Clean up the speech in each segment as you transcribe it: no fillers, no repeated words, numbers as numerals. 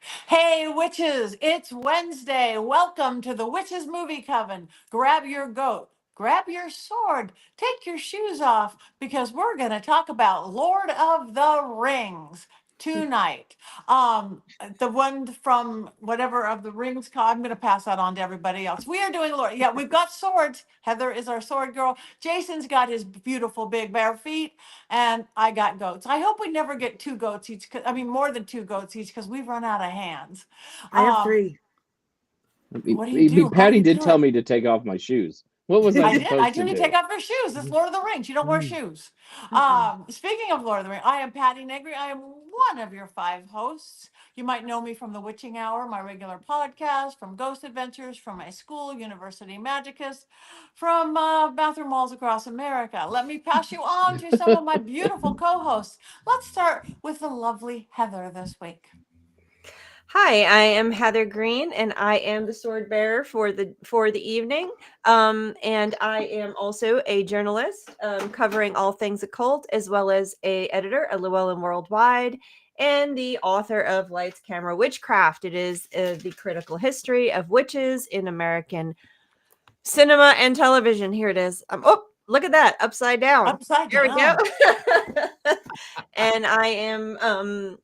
Hey, witches, it's Wednesday. Welcome to the Witches Movie Coven. Grab your goat, grab your sword, take your shoes off because we're going to talk about Lord of the Rings tonight. The one from whatever of the rings, I'm going to pass that on to everybody else. We are doing Lord. Yeah, we've got swords. Heather is our sword girl. Jason's got his beautiful big bare feet and I got goats. I hope we never get two goats each. I mean, more than two goats each because we've run out of hands. I have Um, 3. what do you do? How do Patty you did do tell it? me to take off my shoes. What was I I did. I supposed to told you to do? take off your shoes. It's Lord of the Rings. You don't wear shoes. Speaking of Lord of the Rings, I am Patti Negri. I am one of your 5 hosts. You might know me from the Witching Hour, my regular podcast, from Ghost Adventures, from my school, University Magicus, from bathroom walls across America. Let me pass you on to some of my beautiful co-hosts. Let's start with the lovely Heather this week. Hi, I am Heather Greene, and I am the sword bearer for the evening. And I am also a journalist covering all things occult, as well as a editor at Llewellyn Worldwide, and the author of Lights, Camera, Witchcraft. It is the critical history of witches in American cinema and television. Here it is. Oh, look at that, upside down. Upside There we go. down. And I am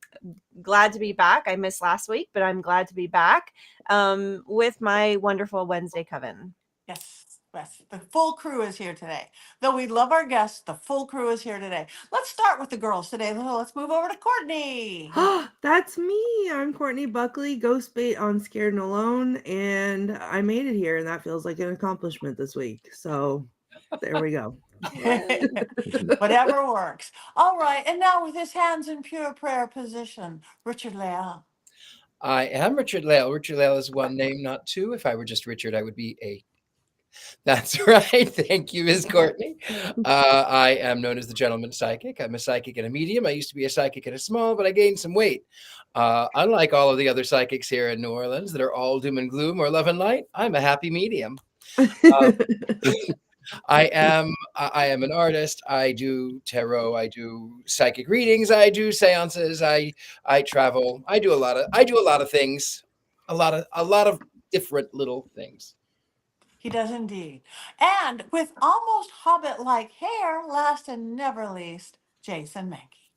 glad to be back. I missed last week, but I'm glad to be back with my wonderful Wednesday coven. Yes, yes. The full crew is here today. Though we love our guests, the full crew is here today. Let's start with the girls today. Let's move over to Courtney. That's me. I'm Courtney Buckley, ghost bait on Scared and Alone, and I made it here, and that feels like an accomplishment this week. So there we go. Whatever works. All right. And now with his hands in pure prayer position, Richard-Lael. I am Richard-Lael. Richard-Lael is one name, not two. If I were just Richard, I would be a. That's right. Thank you, Ms. Courtney. I am known as the gentleman psychic. I'm a psychic and a medium. I used to be a psychic and a small, but I gained some weight. Unlike all of the other psychics here in New Orleans that are all doom and gloom or love and light, I'm a happy medium. I am an artist. I do tarot. I do psychic readings. I do seances. I travel. I do a lot of things. A lot of different little things. He does indeed. And with almost Hobbit-like hair, last and never least, Jason Mankey.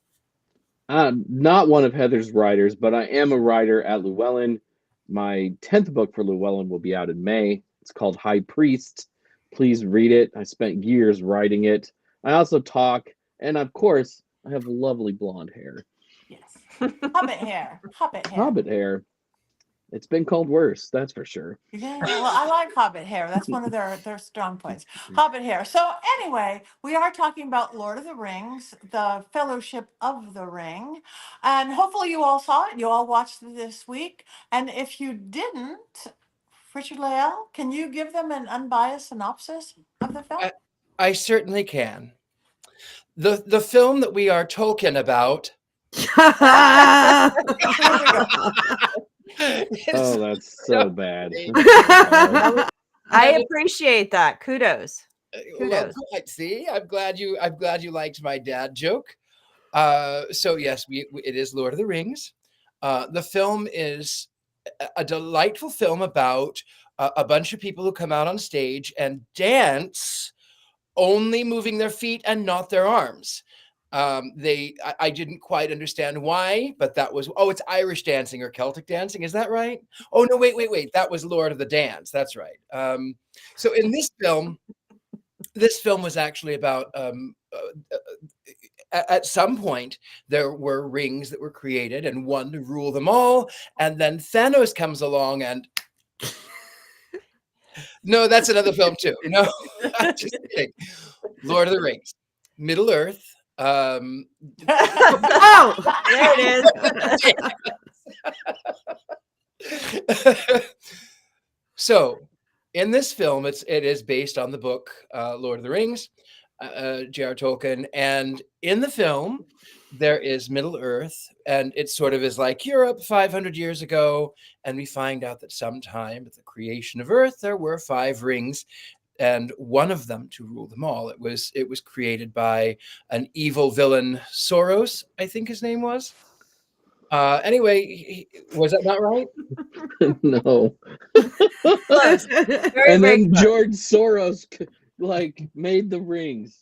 I'm not one of Heather's writers, but I am a writer at Llewellyn. My 10th book for Llewellyn will be out in May. It's called High Priest. Please read it. I spent years writing it. I also talk, and of course, I have lovely blonde hair. Yes. Hobbit hair. Hobbit hair. Hobbit hair. It's been called worse, that's for sure. Yeah, well, I like Hobbit hair. That's one of their strong points. Hobbit hair. So anyway, we are talking about Lord of the Rings, the Fellowship of the Ring, and hopefully you all saw it. You all watched it this week, and if you didn't, Richard-Lael, can you give them an unbiased synopsis of the film? I certainly can. The film that we are talking about. Oh, that's so bad. I appreciate that. Kudos. Well, see, I'm glad you liked my dad joke. So yes, it is Lord of the Rings. The film is a delightful film about a bunch of people who come out on stage and dance, only moving their feet and not their arms. I didn't quite understand why, but that was, it's Irish dancing or Celtic dancing. Is that right? Oh, no, wait. That was Lord of the Dance. That's right. So in this film was actually about, at some point, there were rings that were created and one to rule them all. And then Thanos comes along and no, that's another film too. No, just kidding. Lord of the Rings, Middle Earth. Oh, there it is. So, in this film, it is based on the book Lord of the Rings, J.R. Tolkien, and in the film there is Middle Earth, and it sort of is like Europe 500 years ago, and we find out that sometime at the creation of Earth there were 5 rings. And one of them to rule them all. It was created by an evil villain, Soros, I think his name was. Anyway, was that not right? No. Close. Very, And very then close. George Soros made the rings.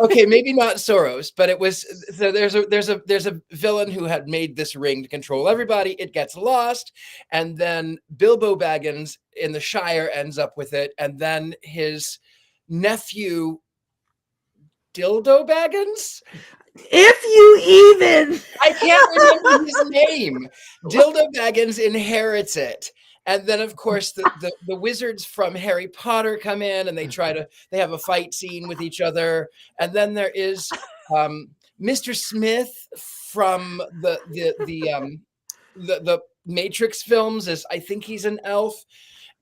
Okay, maybe not Soros, but it was. So there's a villain who had made this ring to control everybody. It gets lost, and then Bilbo Baggins in the Shire ends up with it, and then his nephew Dildo Baggins. If you even. I can't remember his name. Dildo Baggins inherits it. And then, of course, the wizards from Harry Potter come in and they have a fight scene with each other. And then there is Mr. Smith from the Matrix films. I think he's an elf.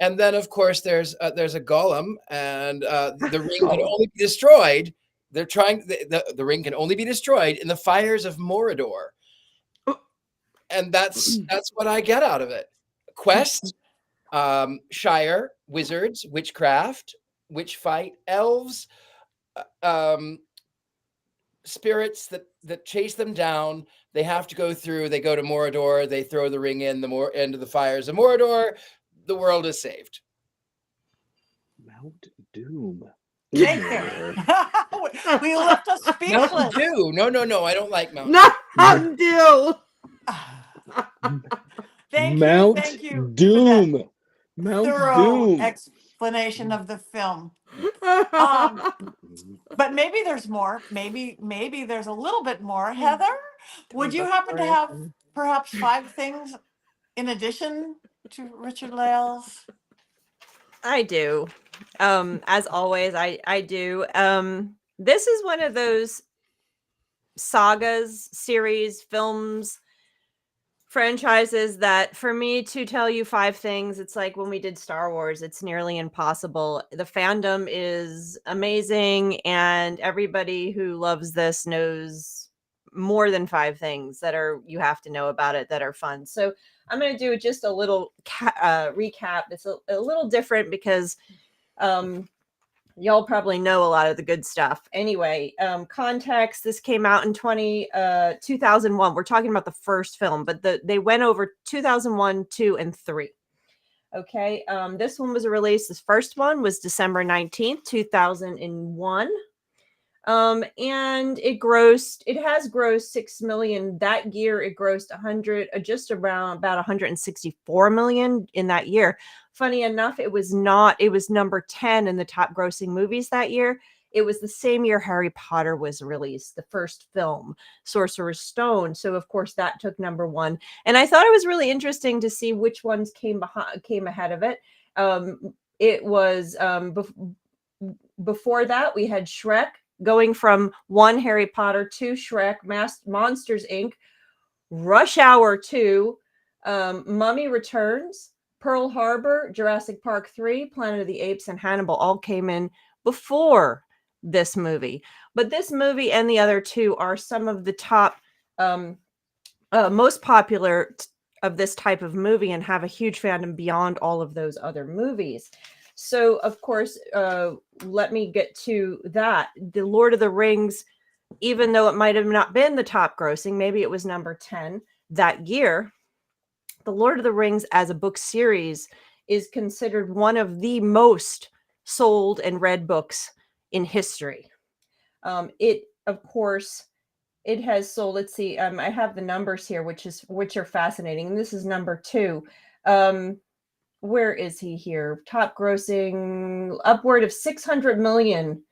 And then, of course, there's a golem, and the ring can only be destroyed. They're trying the ring can only be destroyed in the fires of Mordor. And that's what I get out of it. Quest, Shire, wizards, witchcraft, witch fight, elves, spirits that chase them down. They have to go through. They go to Mordor. They throw the ring into the fires of Mordor. The world is saved. Mount Doom. Thank you. We left us Mountain speechless. Dew. No. I don't like Mountain. Not Mountain Dew. Thank Mount you for that Doom. Mount thorough Doom. explanation of the film. But maybe there's more. Maybe there's a little bit more. Heather, would you happen to have perhaps 5 things in addition to Richard-Lael's? I do. As always, I do. This is one of those sagas, series, films, franchises that for me to tell you 5 things, it's like when we did Star Wars, it's nearly impossible. The fandom is amazing, and everybody who loves this knows more than 5 things that you have to know about it that are fun. So I'm going to do just a little recap. It's a little different because y'all probably know a lot of the good stuff. Anyway, context, this came out in 2001. We're talking about the first film, but they went over 2001, 2, and 3. Okay, this one was released. This first one was December 19th, 2001. And it has grossed 6 million that year. It grossed about 164 million in that year. Funny enough, it was number 10 in the top grossing movies that year. It was the same year Harry Potter was released, the first film, Sorcerer's Stone. So of course that took number 1. And I thought it was really interesting to see which ones came ahead of it. It was before that we had Shrek, going from 1, Harry Potter, 2, Shrek, Monsters, Inc., Rush Hour 2, Mummy Returns, Pearl Harbor, Jurassic Park 3, Planet of the Apes, and Hannibal all came in before this movie. But this movie and the other 2 are some of the top, most popular of this type of movie and have a huge fandom beyond all of those other movies. So, of course, let me get to that. The Lord of the Rings, even though it might have not been the top grossing, maybe it was number 10 that year, The Lord of the Rings as a book series is considered one of the most sold and read books in history. It, of course, it has sold, let's see, I have the numbers here, which are fascinating. And this is number 2. Where is he here? Top grossing, upward of 600 million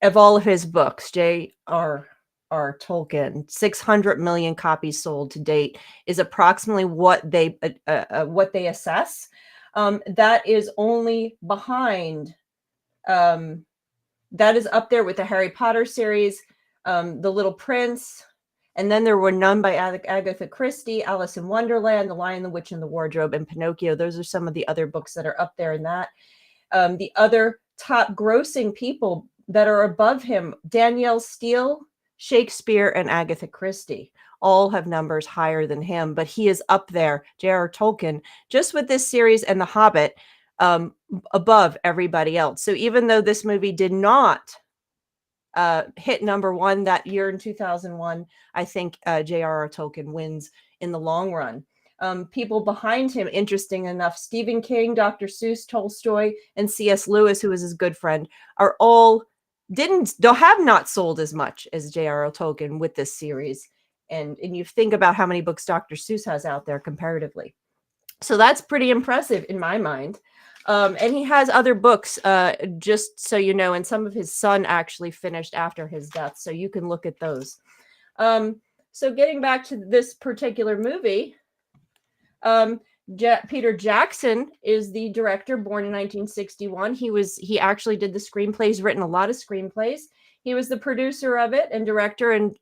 of all of his books. J.R.R. Tolkien, 600 million copies sold to date is approximately what they assess. That is only behind. That is up there with the Harry Potter series, The Little Prince. And then there were none by Agatha Christie, Alice in Wonderland, The Lion, the Witch, and the Wardrobe, and Pinocchio. Those are some of the other books that are up there in that. The other top grossing people that are above him, Danielle Steele, Shakespeare, and Agatha Christie, all have numbers higher than him. But he is up there, J.R.R. Tolkien, just with this series and The Hobbit, above everybody else. So even though this movie did not hit #1 that year in 2001, I think J.R.R. Tolkien wins in the long run. People behind him, interesting enough, Stephen King, Dr. Seuss, Tolstoy, and C.S. Lewis, who was his good friend, are all have not sold as much as J.R.R. Tolkien with this series. And you think about how many books Dr. Seuss has out there comparatively. So that's pretty impressive in my mind. And he has other books, just so you know, and some of his son actually finished after his death. So you can look at those. So getting back to this particular movie, Peter Jackson is the director, born in 1961. He actually did the screenplays, written a lot of screenplays. He was the producer of it and director, and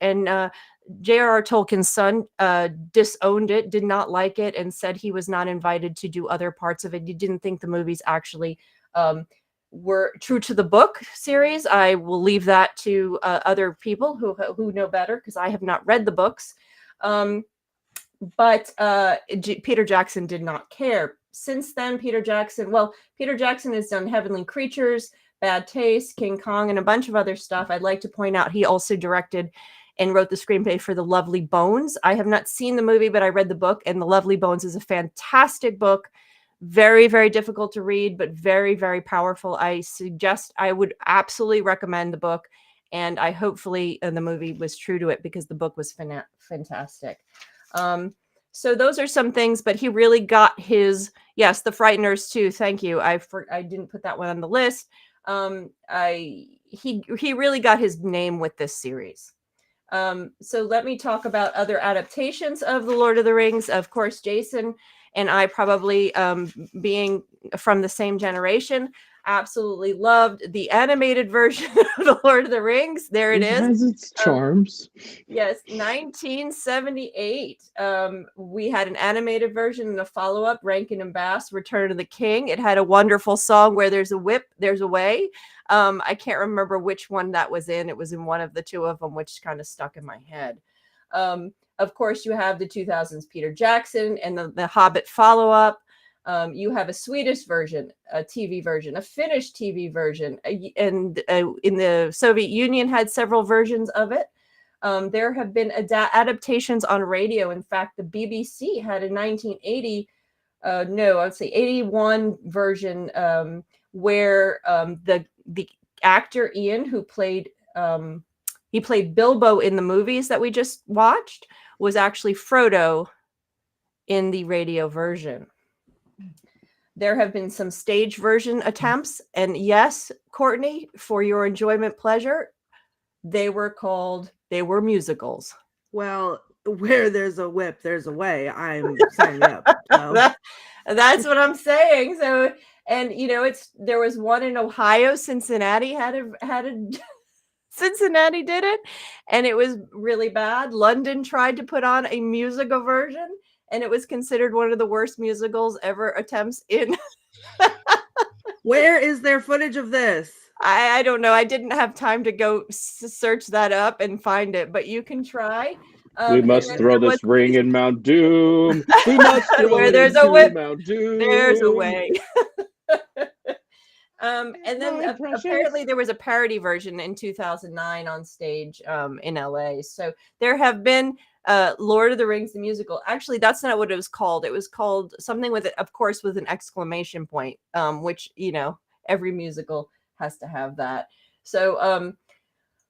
J.R.R. Tolkien's son disowned it, did not like it, and said he was not invited to do other parts of it. He didn't think the movies actually were true to the book series. I will leave that to other people who know better, because I have not read the books. But Peter Jackson did not care. Since then, Peter Jackson has done Heavenly Creatures, Bad Taste, King Kong, and a bunch of other stuff. I'd like to point out he also directed and wrote the screenplay for The Lovely Bones. I have not seen the movie, but I read the book, and The Lovely Bones is a fantastic book. Very, very difficult to read, but very, very powerful. I would absolutely recommend the book, and hopefully the movie was true to it, because the book was fantastic. So those are some things, but he really got his, yes, The Frighteners too. Thank you. I didn't put that one on the list. He really got his name with this series. So let me talk about other adaptations of The Lord of the Rings. Of course, Jason and I, probably being from the same generation, absolutely loved the animated version of The Lord of the Rings. There it is. It has its charms. Yes, 1978. We had an animated version and a follow-up, Rankin and Bass, Return of the King. It had a wonderful song, Where There's a Whip, There's a Way. I can't remember which one that was in. It was in one of the two of them, which kind of stuck in my head. Of course, you have the 2000s Peter Jackson and the Hobbit follow-up. You have a Swedish version, a TV version, a Finnish TV version, and in the Soviet Union had several versions of it. There have been adaptations on radio. In fact, the BBC had a 81 version where the actor Ian, who played Bilbo in the movies that we just watched, was actually Frodo in the radio version. There have been some stage version attempts, and yes, Courtney, for your enjoyment pleasure, they were musicals. Well, where there's a whip, there's a way. I'm signing up. So. That's what I'm saying. So, and there was one in Ohio. Cincinnati Cincinnati did it, and it was really bad. London tried to put on a musical version, and it was considered one of the worst musicals ever attempts in. Where is there footage of this? I don't know. I didn't have time to go search that up and find it, but you can try. We must throw this ring in Mount Doom. We must throw where it there's into a whip, Mount Doom. There's a way. And then apparently there was a parody version in 2009 on stage in LA. So there have been Lord of the Rings, the musical. Actually, that's not what it was called. It was called something with, of course, with an exclamation point, which, every musical has to have that. So,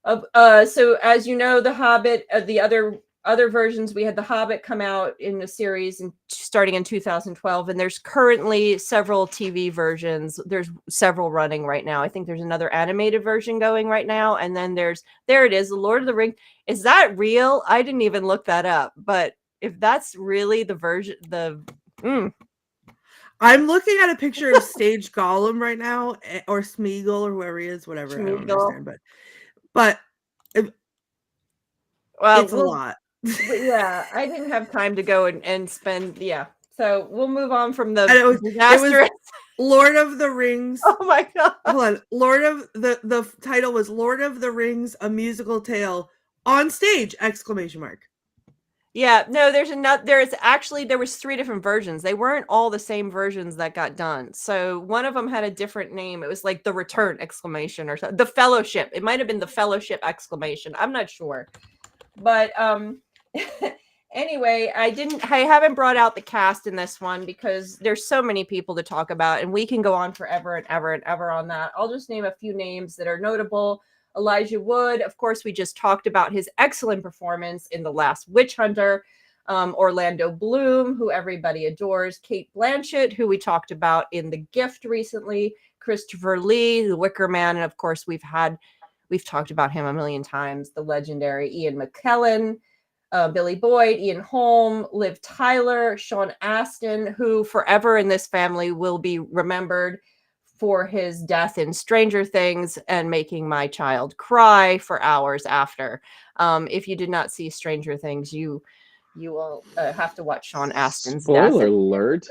so as you know, The Hobbit, the other versions, we had The Hobbit come out in the series starting in 2012, and there's currently several TV versions. There's several running right now. I think there's another animated version going right now, and then there it is, The Lord of the Rings. Is that real? I didn't even look that up, but if that's really the version, I'm looking at a picture of stage Gollum right now, or Smeagol, or whoever he is, whatever. Smeagol. I don't understand, but it's a lot. Yeah, I didn't have time to go and spend. Yeah, so we'll move on from the disaster. It was Lord of the Rings. Oh my god! Hold on, the title was Lord of the Rings: A Musical Tale on Stage! ! Yeah, no, there was 3 different versions. They weren't all the same versions that got done. So one of them had a different name. It was like the Return exclamation or something. The Fellowship. It might have been the Fellowship exclamation. I'm not sure. But anyway, I haven't brought out the cast in this one because there's so many people to talk about and we can go on forever and ever and ever on that. I'll just name a few names that are notable. Elijah Wood, of course, we just talked about his excellent performance in The Last Witch Hunter. Orlando Bloom, who everybody adores. Cate Blanchett, who we talked about in The Gift recently. Christopher Lee, The Wicker Man, and of course we've talked about him a million times. The legendary Ian McKellen, Billy Boyd, Ian Holm, Liv Tyler, Sean Astin, who forever in this family will be remembered for his death in Stranger Things and making my child cry for hours after. If you did not see Stranger Things, you will have to watch Sean Astin's Spoiler death. alert.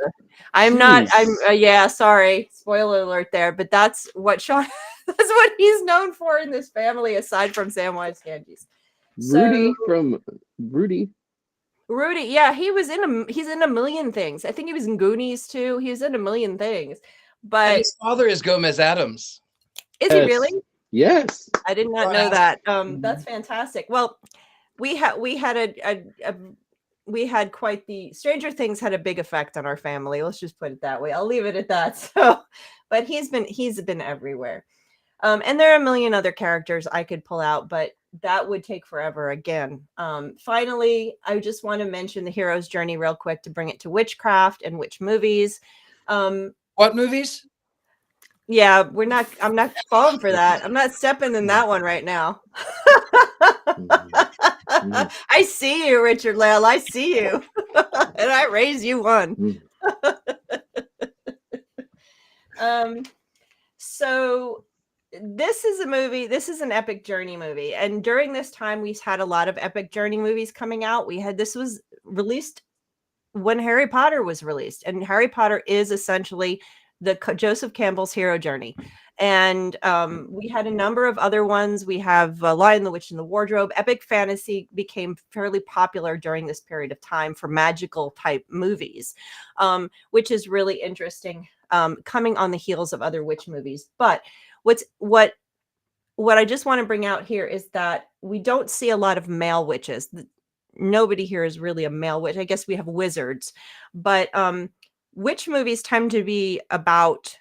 Yeah, sorry. Spoiler alert there, but that's what that's what he's known for in this family, aside from Samwise Gamgee's. Rudy. Yeah, he's in a million things. I think he was in Goonies too. He's in a million things. But and his father is Gomez Adams. Is he really? Yes. I did not know that. That's fantastic. Well, we had quite the Stranger Things had a big effect on our family. Let's just put it that way. I'll leave it at that. So, but he's been everywhere. And there are a million other characters I could pull out, but that would take forever again. Finally, I just want to mention the hero's journey real quick to bring it to witchcraft and witch movies. What movies? Yeah, I'm not falling for that. I'm not stepping in that one right now. I see you, Richard-Lael. I see you. And I raise you one. So this is an epic journey movie. And during this time, we had a lot of epic journey movies coming out. This was released when Harry Potter was released. And Harry Potter is essentially the Joseph Campbell's hero journey. And we had a number of other ones. We have Lion, the Witch, and the Wardrobe. Epic fantasy became fairly popular during this period of time for magical type movies, which is really interesting, coming on the heels of other witch movies. But what I just want to bring out here is that we don't see a lot of male witches. Nobody here is really a male witch. I guess we have wizards, but witch movies tend to be about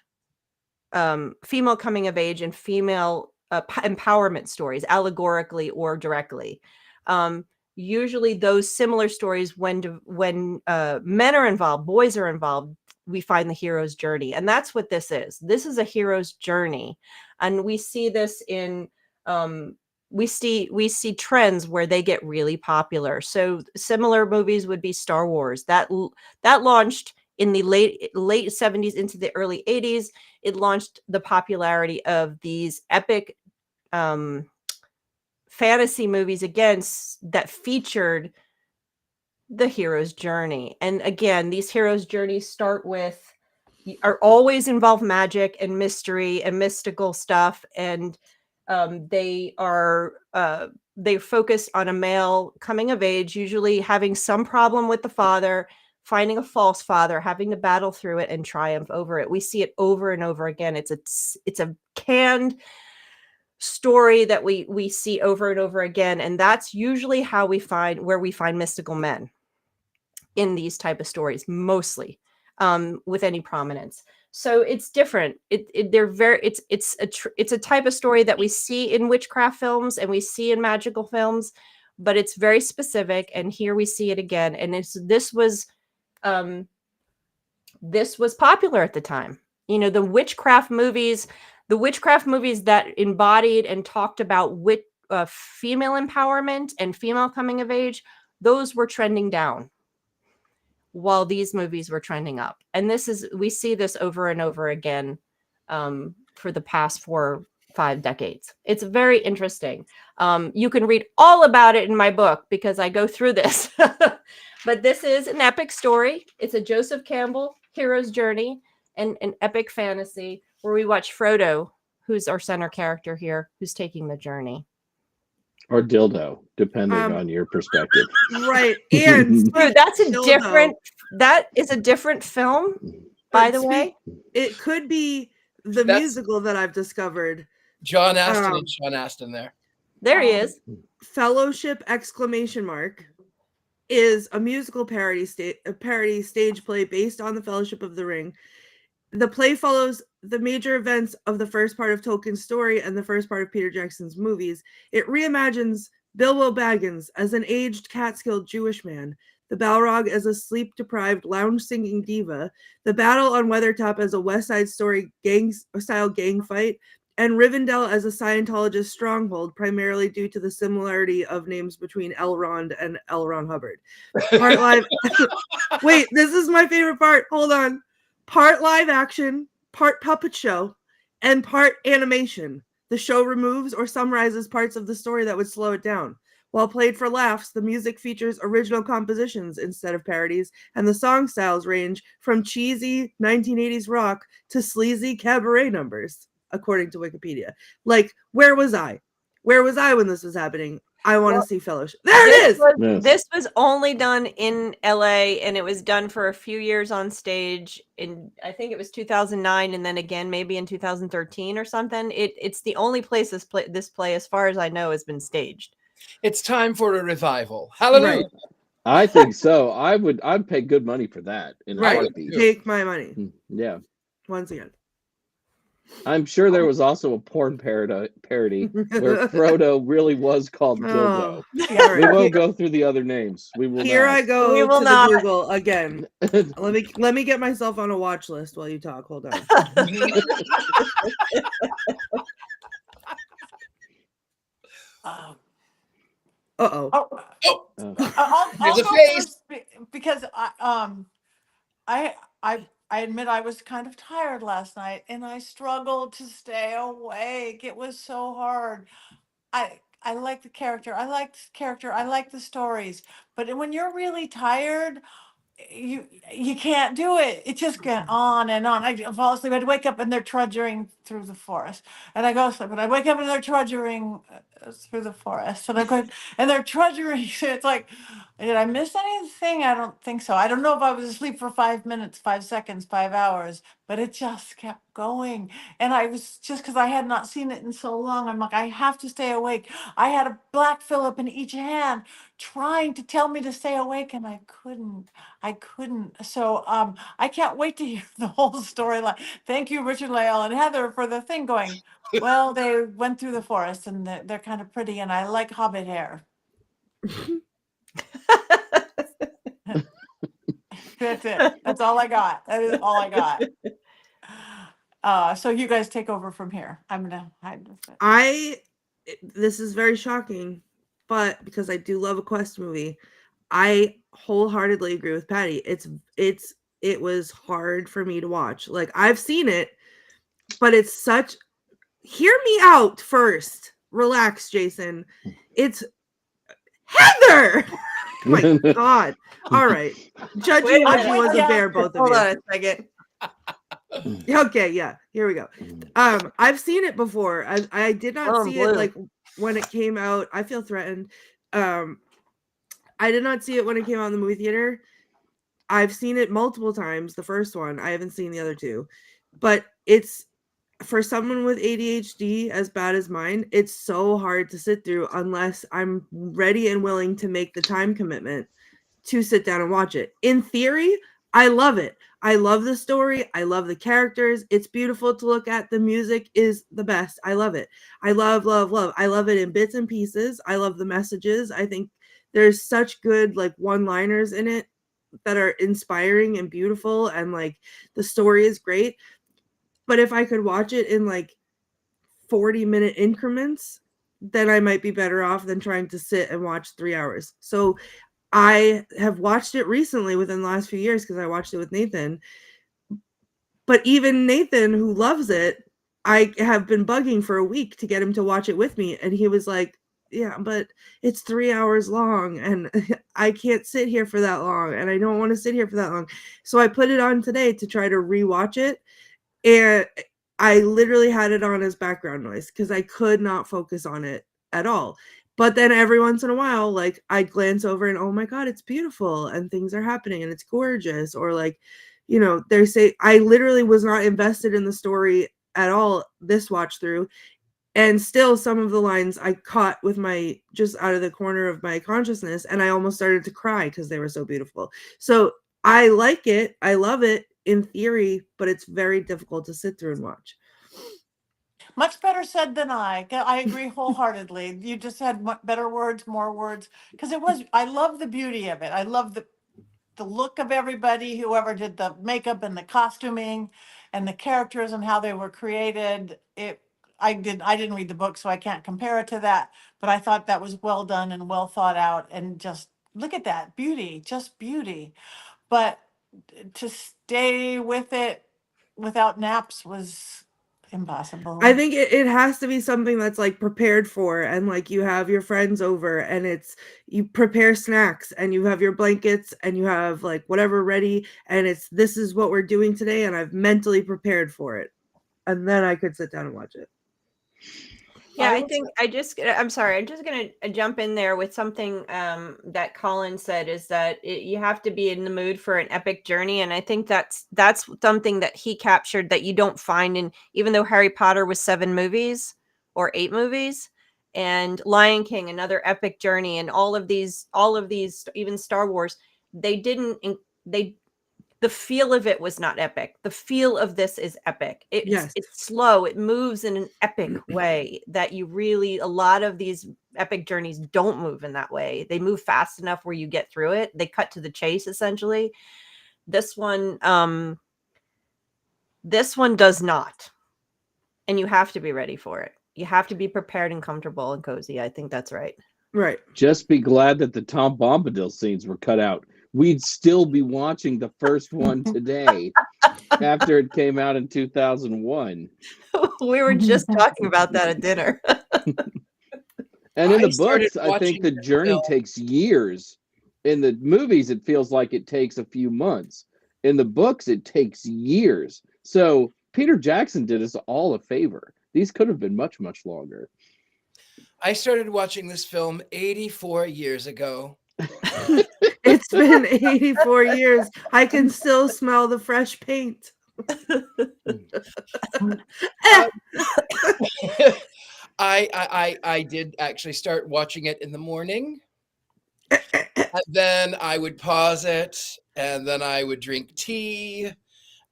female coming of age and female empowerment stories, allegorically or directly. Usually those similar stories, when men are involved, boys are involved, we find the hero's journey. And that's what this is. This is a hero's journey. And we see this in we see trends where they get really popular. So similar movies would be Star Wars. That launched in the late 70s into the early 80s. It launched the popularity of these epic fantasy movies that featured the hero's journey. And again, these hero's journeys are always involve magic and mystery and mystical stuff. And they focus on a male coming of age, usually having some problem with the father, finding a false father, having to battle through it and triumph over it. We see it over and over again. It's a canned story that we see over and over again. And that's usually where we find mystical men in these type of stories, mostly, with any prominence. So it's different. It's a type of story that we see in witchcraft films and we see in magical films, but it's very specific. And here we see it again. And this was popular at the time. You know, the witchcraft movies that embodied and talked about female empowerment and female coming of age, those were trending down, while these movies were trending up. And we see this over and over again for the past 4 or 5 decades. It's very interesting. You can read all about it in my book because I go through this. But this is an epic story. It's a Joseph Campbell hero's journey and an epic fantasy where we watch Frodo, who's our center character here, who's taking the journey. Or dildo, depending Um, on your perspective. Right. And Dude, that's a dildo, different. That is a different film, by the way. it could be the That's- musical that I've discovered. John Astin and Sean Astin there. There he is. Fellowship ! Is a musical parody stage play based on the Fellowship of the Ring. The play follows the major events of the first part of Tolkien's story and the first part of Peter Jackson's movies. It reimagines Bilbo Baggins as an aged Catskill Jewish man, the Balrog as a sleep-deprived lounge-singing diva, the battle on Weathertop as a West Side Story gang-style gang fight, and Rivendell as a Scientologist stronghold, primarily due to the similarity of names between Elrond and L. Ron Hubbard. Part live. Wait, this is my favorite part. Hold on. Part live action, part puppet show, and part animation. The show removes or summarizes parts of the story that would slow it down. While played for laughs, the music features original compositions instead of parodies, and the song styles range from cheesy 1980s rock to sleazy cabaret numbers, according to Wikipedia. Like, where was I? Where was I when this was happening? I want to see Fellowship. There it is! Yes. This was only done in LA, and it was done for a few years on stage in, I think it was 2009, and then again maybe in 2013 or something. It's the only place this play, as far as I know, has been staged. It's time for a revival. Hallelujah. Right. I think so. I'd pay good money for that in a Right. heartbeat. Take my money. Yeah. Once again. I'm sure there was also a porn parody where Frodo really was called Dildo. All We right. won't go through the other names. We will Here not. I go We will to not. the Google again. Let me get myself on a watch list while you talk. Hold on. Uh-oh. Oh, I'll there's a go face. first because I admit I was kind of tired last night and I struggled to stay awake. It was so hard. I like the character. I like the character. I like the stories. But when you're really tired, you can't do it. It just get on and on. I fall asleep. I'd wake up and they're trudging through the forest, and I go to sleep. And I wake up and they're trudging through the forest, and I go and they're trudging. It's like, did I miss anything? I don't think so. I don't know if I was asleep for 5 minutes, 5 seconds, 5 hours, but it just kept going. And I was just because I had not seen it in so long. I'm like, I have to stay awake. I had a Black Phillip in each hand, trying to tell me to stay awake, and I couldn't. So I can't wait to hear the whole storyline. Thank you, Richard-Lael and Heather, for the thing going. Well, they went through the forest and they're kind of pretty, and I like Hobbit hair. That's it. That's all I got. That is all I got. So you guys take over from here. I'm gonna hide this. This is very shocking, but because I do love a quest movie, I wholeheartedly agree with Patti. It was hard for me to watch. Like, I've seen it, but it's such. Hear me out first. Relax, Jason. It's Heather. Oh my God. All right. Judging like he was a bear, both of you. Hold on a second. Okay, yeah. Here we go. I've seen it before. I did not see it like when it came out. I feel threatened. I did not see it when it came out in the movie theater. I've seen it multiple times. The first one. I haven't seen the other two. But it's, for someone with ADHD as bad as mine, it's so hard to sit through unless I'm ready and willing to make the time commitment to sit down and watch it. In theory, I love it. I love the story. I love the characters. It's beautiful to look at. The music is the best. I love it. I love. I love it in bits and pieces. I love the messages. I think there's such good like one-liners in it that are inspiring and beautiful, and like the story is great. But if I could watch it in like 40-minute increments, then I might be better off than trying to sit and watch 3 hours. So I have watched it recently within the last few years because I watched it with Nathan. But even Nathan, who loves it, I have been bugging for a week to get him to watch it with me. And he was like, yeah, but it's 3 hours long and I can't sit here for that long. And I don't want to sit here for that long. So I put it on today to try to rewatch it. And I literally had it on as background noise because I could not focus on it at all. But then every once in a while, like I'd glance over and, oh my God, it's beautiful and things are happening and it's gorgeous. Or like, you know, they say, I literally was not invested in the story at all this watch through. And still some of the lines I caught with my, just out of the corner of my consciousness. And I almost started to cry because they were so beautiful. So I like it. I love it in theory, but it's very difficult to sit through and watch. Much better said than I agree wholeheartedly. You just had better words, more words. Because I love the beauty of it. I love the look of everybody, whoever did the makeup and the costuming and the characters and how they were created. I didn't read the book, so I can't compare it to that, but I thought that was well done and well thought out, and just look at that beauty, just beauty. But to stay with it without naps was impossible. I think it has to be something that's like prepared for, and like you have your friends over and you prepare snacks and you have your blankets and you have like whatever ready, and this is what we're doing today and I've mentally prepared for it, and then I could sit down and watch it. Yeah, I'm sorry. I'm just going to jump in there with something that Colin said, is that you have to be in the mood for an epic journey. And I think that's something that he captured that you don't find in, even though Harry Potter was 7 movies or 8 movies, and Lion King, another epic journey, and all of these, even Star Wars, the feel of it was not epic. The feel of this is epic. It's slow. It moves in an epic way that a lot of these epic journeys don't move in that way. They move fast enough where you get through it. They cut to the chase, essentially. This one does not. And you have to be ready for it. You have to be prepared and comfortable and cozy. I think that's right. Right. Just be glad that the Tom Bombadil scenes were cut out. We'd still be watching the first one today after it came out in 2001. We were just talking about that at dinner. And in the books, I think the journey takes years. In the movies, it feels like it takes a few months. In the books, it takes years. So Peter Jackson did us all a favor. These could have been much, much longer. I started watching this film 84 years ago. It's been 84 years. I can still smell the fresh paint. I did actually start watching it in the morning. And then I would pause it, and then I would drink tea,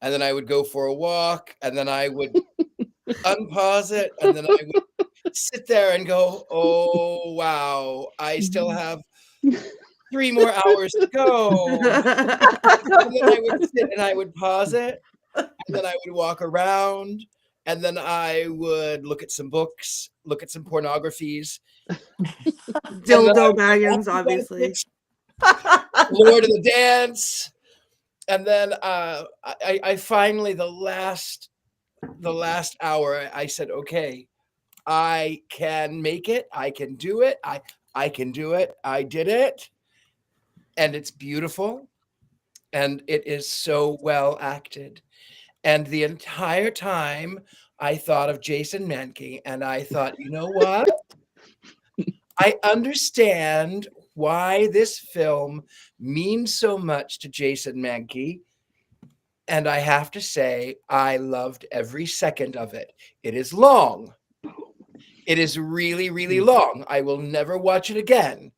and then I would go for a walk, and then I would unpause it, and then I would sit there and go, oh, wow, I still have 3 more hours to go. And then I would sit and I would pause it, and then I would walk around, and then I would look at some books, look at some pornographies. Dildo Baggins, obviously. Lord of the Dance. And then I finally, the last hour, I said, okay, I can make it. I can do it. I can do it. I did it. And it's beautiful. And it is so well acted. And the entire time I thought of Jason Menke, and I thought, you know what? I understand why this film means so much to Jason Menke. And I have to say, I loved every second of it. It is long. It is really, really long. I will never watch it again.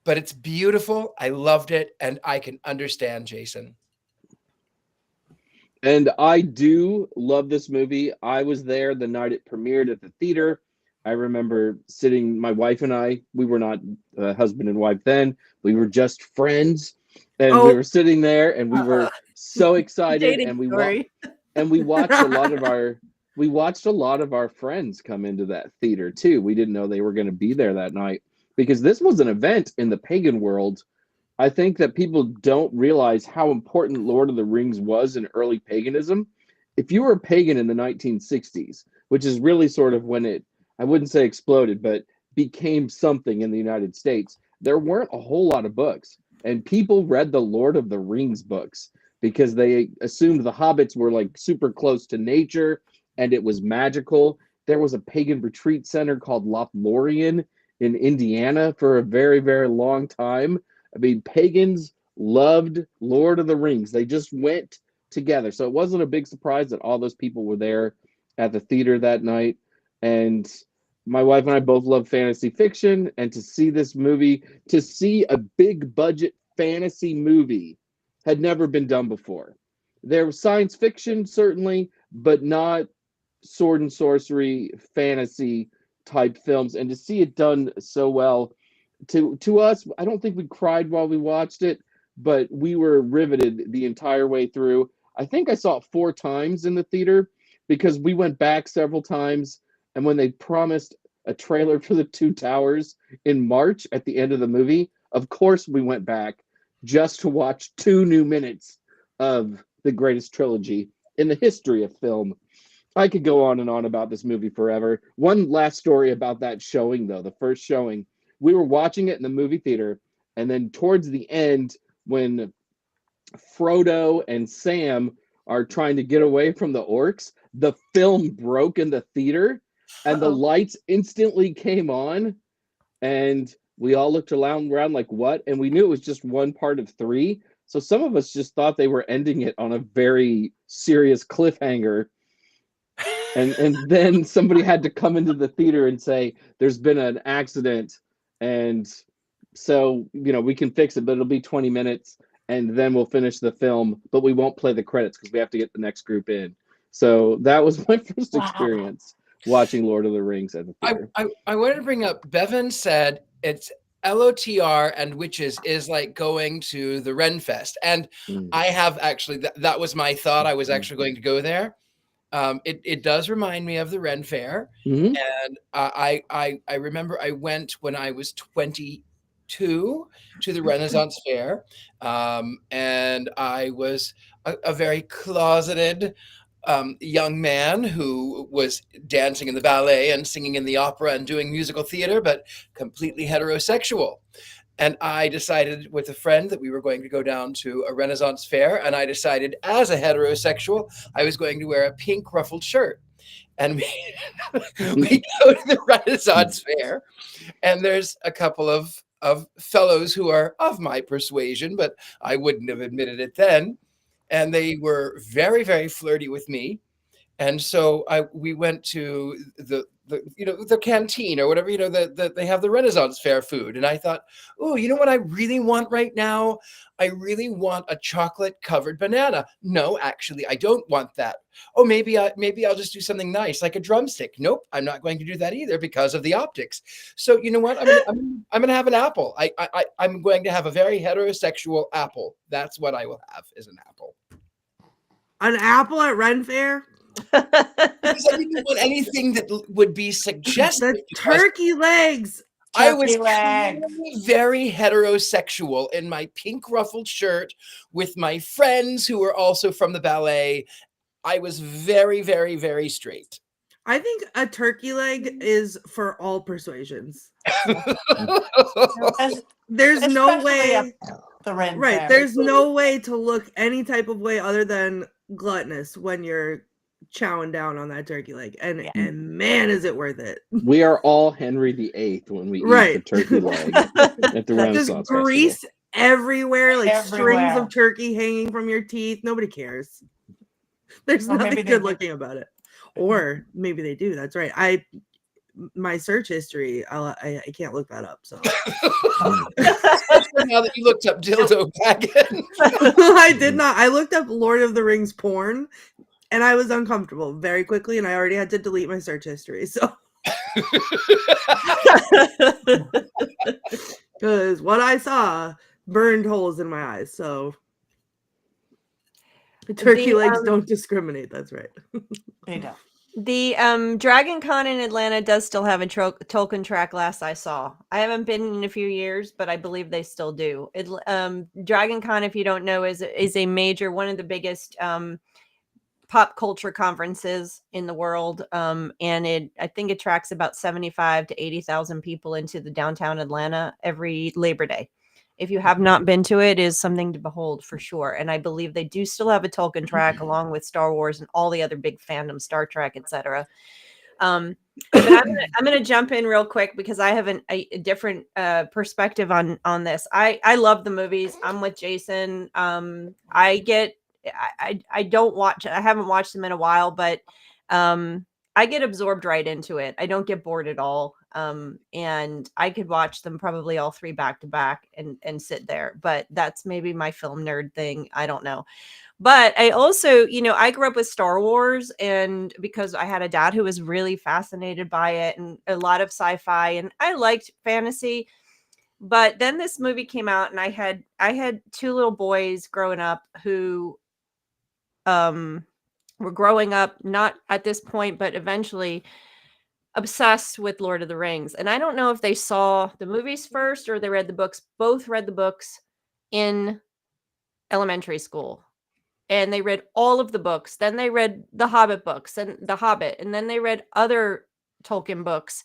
But it's beautiful. I loved it. And I can understand Jason. And I do love this movie. I was there the night it premiered at the theater. I remember sitting, my wife and I, we were not husband and wife then. We were just friends. And we were sitting there and we were so excited. And we watched a lot of our friends come into that theater too. We didn't know they were going to be there that night because this was an event in the pagan world. I think that people don't realize how important Lord of the Rings was in early paganism. If you were a pagan in the 1960s, which is really sort of when it, I wouldn't say exploded, but became something in the United States, there weren't a whole lot of books. And people read the Lord of the Rings books because they assumed the hobbits were like super close to nature and it was magical. There was a pagan retreat center called Lothlorien in Indiana for a very, very long time. I mean, pagans loved Lord of the Rings. They just went together. So it wasn't a big surprise that all those people were there at the theater that night. And my wife and I both love fantasy fiction. And to see this movie, to see a big budget fantasy movie had never been done before. There was science fiction, certainly, but not sword and sorcery, fantasy type films. And to see it done so well, to us, I don't think we cried while we watched it, but we were riveted the entire way through. I think I saw it 4 times in the theater because we went back several times. And when they promised a trailer for the Two Towers in March at the end of the movie, of course we went back just to watch 2 new minutes of the greatest trilogy in the history of film. I could go on and on about this movie forever. One last story about that showing, though, the first showing. We were watching it in the movie theater, and then towards the end, when Frodo and Sam are trying to get away from the orcs, the film broke in the theater, and the lights instantly came on, and we all looked around like, what? And we knew it was just one part of 3. So some of us just thought they were ending it on a very serious cliffhanger. And then somebody had to come into the theater and say, there's been an accident. And so, we can fix it, but it'll be 20 minutes and then we'll finish the film, but we won't play the credits because we have to get the next group in. So that was my first experience watching Lord of the Rings at the theater. I wanted to bring up, Bevan said it's LOTR and witches is like going to the Renfest. And I have actually, that was my thought. I was actually going to go there. It does remind me of the Ren Fair. And I remember I went when I was 22 to the Renaissance Fair. And I was a very closeted young man who was dancing in the ballet and singing in the opera and doing musical theater, but completely heterosexual. And I decided with a friend that we were going to go down to a Renaissance fair. And I decided as a heterosexual, I was going to wear a pink ruffled shirt. And we go to the Renaissance fair, and there's a couple of fellows who are of my persuasion, but I wouldn't have admitted it then. And they were very, very flirty with me. And so we went to the canteen or whatever, they have the Renaissance Fair food. And I thought, oh, you know what I really want right now? I really want a chocolate covered banana. No, actually, I don't want that. Oh, maybe I'll just do something nice, like a drumstick. Nope, I'm not going to do that either because of the optics. So you know what? I'm going to have an apple. I'm going to have a very heterosexual apple. That's what I will have, is an apple. An apple at Ren Fair? Because I didn't want anything that would be suggested. The turkey legs. I was very heterosexual in my pink ruffled shirt with my friends who were also from the ballet. I was very, very, very straight. I think a turkey leg is for all persuasions. There's no way. The Ren right. Fair. There's no way to look any type of way other than gluttonous when you're chowing down on that turkey leg, and man, is it worth it. We are all Henry VIII when we eat the turkey leg at the Renaissance Just grease Festival. everywhere, like strings of turkey hanging from your teeth. Nobody cares. There's nothing good looking about it. Or maybe they do. That's right. My search history, I can't look that up. So now that you looked up dildo pageant. I did not. I looked up Lord of the Rings porn, and I was uncomfortable very quickly, and I already had to delete my search history. So because what I saw burned holes in my eyes. So the turkey legs don't discriminate. That's right. They don't. The Dragon Con in Atlanta does still have a Tolkien track last I saw. I haven't been in a few years, but I believe they still do. Dragon Con, if you don't know, is a major, one of the biggest pop culture conferences in the world. And I think it attracts about 75 to 80,000 people into the downtown Atlanta every Labor Day. If you have not been to it, it is something to behold for sure. And I believe they do still have a Tolkien track along with Star Wars and all the other big fandoms, Star Trek, etc. But I'm gonna jump in real quick because I have a different perspective on this. I love the movies. I'm with Jason. I don't watch. I haven't watched them in a while, but I get absorbed right into it. I don't get bored at all. And I could watch them probably all three back to back and sit there. But that's maybe my film nerd thing. I don't know. But I also, I grew up with Star Wars, and because I had a dad who was really fascinated by it and a lot of sci-fi, and I liked fantasy. But then this movie came out, and I had two little boys growing up who were growing up, not at this point, but eventually obsessed with Lord of the Rings. And I don't know if they saw the movies first or they read the books. Both read the books in elementary school. And they read all of the books. Then they read the Hobbit books and the Hobbit. And then they read other Tolkien books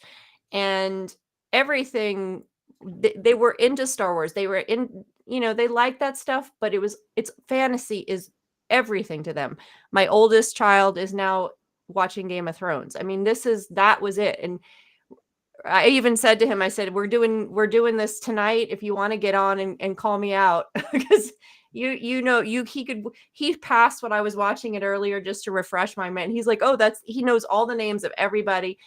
and everything. They were into Star Wars. They were in, they liked that stuff, but it's fantasy is everything to them. My oldest child is now watching Game of Thrones. I mean, that was it. And I even said to him, I said, we're doing this tonight. If you want to get on and call me out, because he passed what I was watching it earlier just to refresh my mind. He's like, oh, he knows all the names of everybody.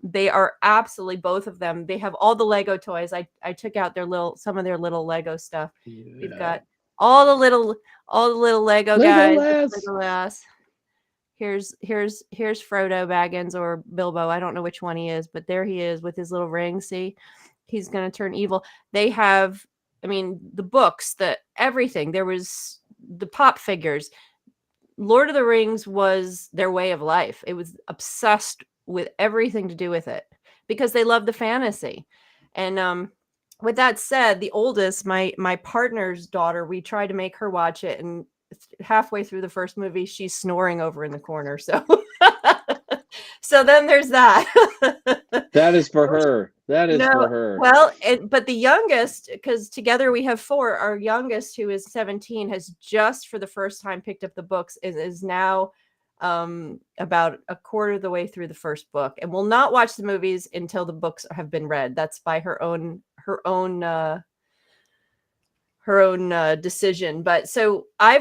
They are absolutely, both of them. They have all the Lego toys. I took out some of their little Lego stuff. Yeah. We've got all the little Lego guys. Legolas. Here's Frodo Baggins or Bilbo. I don't know which one he is, but there he is with his little ring. See, he's going to turn evil. They have, the books, everything. There was the pop figures. Lord of the Rings was their way of life. It was obsessed with everything to do with it because they love the fantasy. And with that said, the oldest, my partner's daughter, we tried to make her watch it, and halfway through the first movie, she's snoring over in the corner. So so then there's that. That is for her. For her. Well, but the youngest, because together we have four, our youngest, who is 17, has just for the first time picked up the books, is now about a quarter of the way through the first book, and will not watch the movies until the books have been read. That's by her own decision. But so I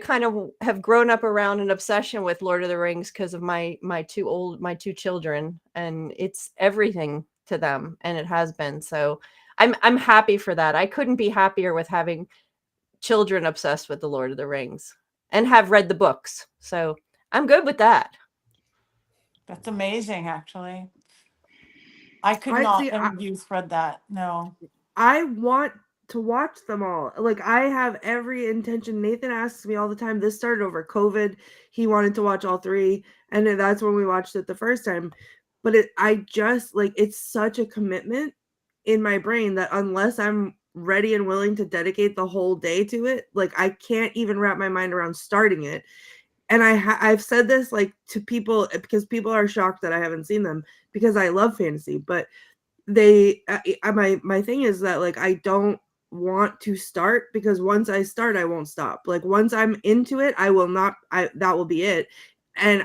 kind of have grown up around an obsession with Lord of the Rings because of my two children, and it's everything to them, and it has been. So I'm happy for that. I couldn't be happier with having children obsessed with the Lord of the Rings and have read the books. So I'm good with that. That's amazing, actually. I could not in youth read that. No. I want to watch them all. Like, I have every intention. Nathan asks me all the time. This started over COVID. He wanted to watch all three, and that's when we watched it the first time. But it's such a commitment in my brain that unless I'm ready and willing to dedicate the whole day to it, like, I can't even wrap my mind around starting it. And I've said this like to people because people are shocked that I haven't seen them because I love fantasy, but my thing is that, like, I don't want to start because once I start, I won't stop. Like, once I'm into it, that will be it. And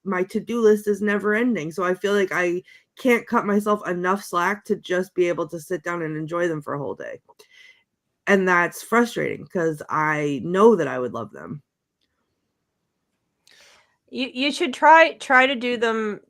my to-do list is never ending. So I feel like I can't cut myself enough slack to just be able to sit down and enjoy them for a whole day. And that's frustrating because I know that I would love them. You should try to do them.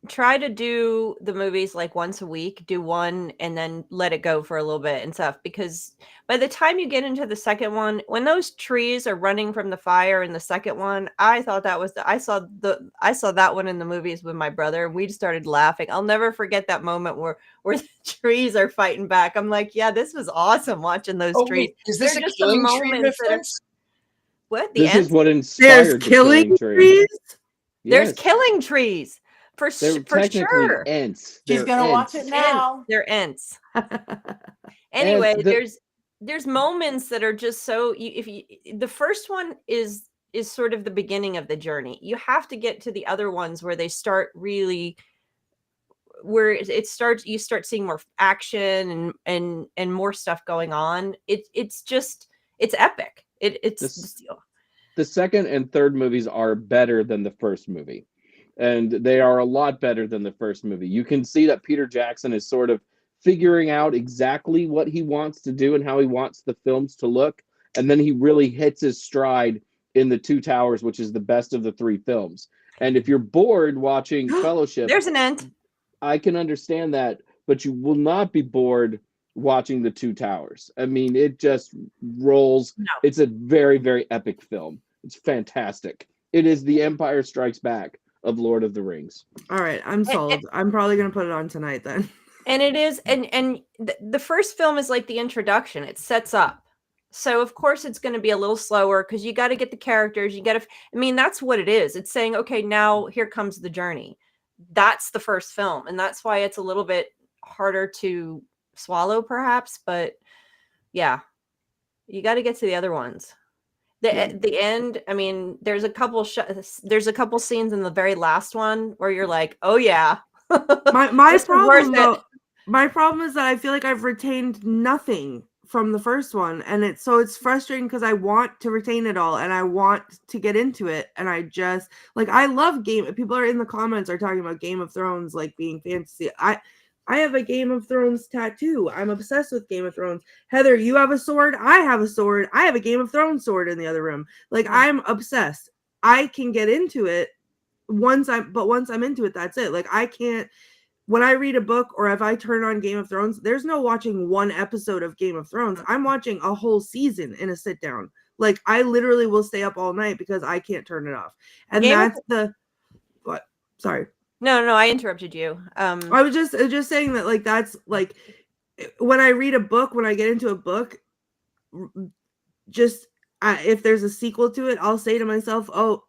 Try to do the movies like once a week, do one and then let it go for a little bit and stuff, because by the time you get into the second one, when those trees are running from the fire in the second one, I thought that was I saw that one in the movies with my brother, and we started laughing. I'll never forget that moment where the trees are fighting back. I'm like, yeah, this was awesome watching those trees. Wait, is this a killing tree reference? What? This is what inspired the killing trees. There's Yes. killing trees. For sure. Ents. She's going to watch it now. They're ents. Anyway, there's moments that are just so the first one is sort of the beginning of the journey. You have to get to the other ones where they start really, where you start seeing more action and more stuff going on. It's epic. It's the second and third movies are better than the first movie. and they are a lot better than the first movie. You can see that Peter Jackson is sort of figuring out exactly what he wants to do and how he wants the films to look, and then he really hits his stride in The Two Towers, which is the best of the three films. And if you're bored watching Fellowship, There's an end. I can understand that, but you will not be bored watching The Two Towers. I mean, it just rolls. No. It's a very, very epic film. It's fantastic. It is The Empire Strikes Back of Lord of the Rings. All right, I'm sold. I'm probably gonna put it on tonight then. And it is, and the first film is like the introduction. It sets up. So of course it's going to be a little slower because you got to get the characters. You got to, I mean, that's what it is. It's saying, okay, now here comes the journey. That's the first film. And that's why it's a little bit harder to swallow perhaps. But yeah, you got to get to the other ones. The end, I mean, there's a couple scenes in the very last one where you're like, oh yeah. My problem is that I feel like I've retained nothing from the first one, and it's frustrating because I want to retain it all and I want to get into it, and I just like, I love people are in the comments are talking about Game of Thrones like being fantasy. I have a Game of Thrones tattoo. I'm obsessed with Game of Thrones. Heather, you have a sword. I have a sword. I have a Game of Thrones sword in the other room. Like, I'm obsessed. I can get into it once I'm into it, that's it. Like, I can't, when I read a book or if I turn on Game of Thrones, there's no watching one episode of Game of Thrones. I'm watching a whole season in a sit down. Like, I literally will stay up all night because I can't turn it off. And what? Sorry. No, I interrupted you. I was just saying that, like, that's like when I read a book, when I get into a book, just if there's a sequel to it, I'll say to myself, oh,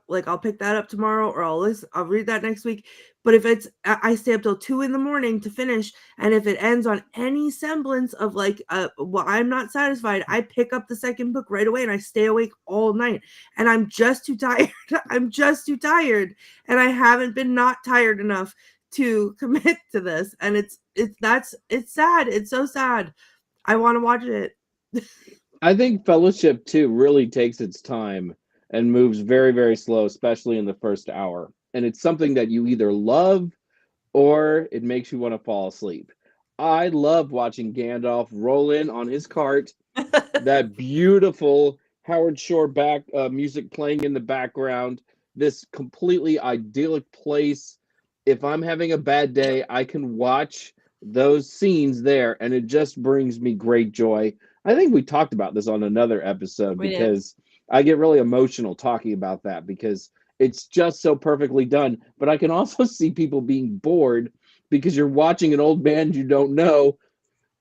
like, I'll pick that up tomorrow, or I'll read that next week. But if I stay up till 2 a.m. to finish, and if it ends on any semblance of like, I'm not satisfied, I pick up the second book right away and I stay awake all night. And I'm just too tired. I'm just too tired, and I haven't been not tired enough to commit to this. And it's sad. It's so sad. I want to watch it. I think Fellowship too really takes its time and moves very, very slow, especially in the first hour. And it's something that you either love or it makes you want to fall asleep. I love watching Gandalf roll in on his cart, that beautiful Howard Shore music playing in the background, this completely idyllic place. If I'm having a bad day, I can watch those scenes there, and it just brings me great joy. I think we talked about this on another episode because I get really emotional talking about that because it's just so perfectly done. But I can also see people being bored because you're watching an old man you don't know,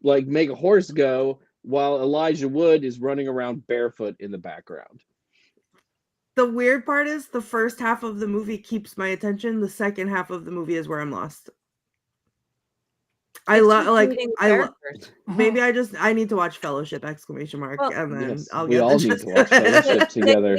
like, make a horse go while Elijah Wood is running around barefoot in the background. The weird part is the first half of the movie keeps my attention. The second half of the movie is where I'm lost. Maybe I need to watch Fellowship ! And then yes, I'll we get all need to watch Fellowship together.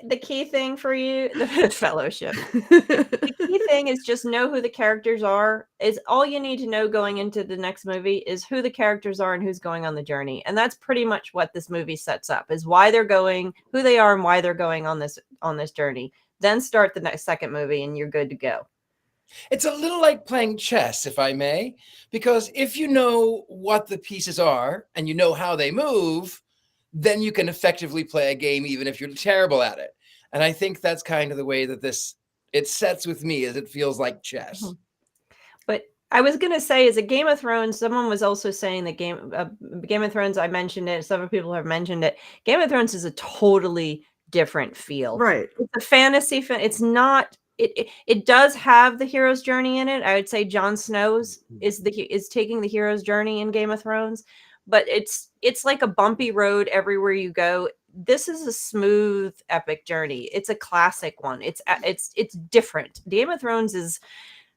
The key thing for you, the Fellowship. The key thing is just know who the characters are. Is all you need to know going into the next movie is who the characters are and who's going on the journey. And that's pretty much what this movie sets up, is why they're going, who they are, and why they're going on this journey. Then start the second movie and you're good to go. It's a little like playing chess, if I may, because if you know what the pieces are and you know how they move, then you can effectively play a game even if you're terrible at it. And I think that's kind of the way that it sets with me, as it feels like chess. Mm-hmm. But I was going to say, is a Game of Thrones, someone was also saying that Game of Thrones, I mentioned it, several people have mentioned it. Game of Thrones is a totally different feel. Right. It's a fantasy, it's not, it does have the hero's journey in it. I would say Jon Snow is taking the hero's journey in Game of Thrones, but it's like a bumpy road everywhere you go. This is a smooth, epic journey. It's a classic one. It's different. Game of Thrones is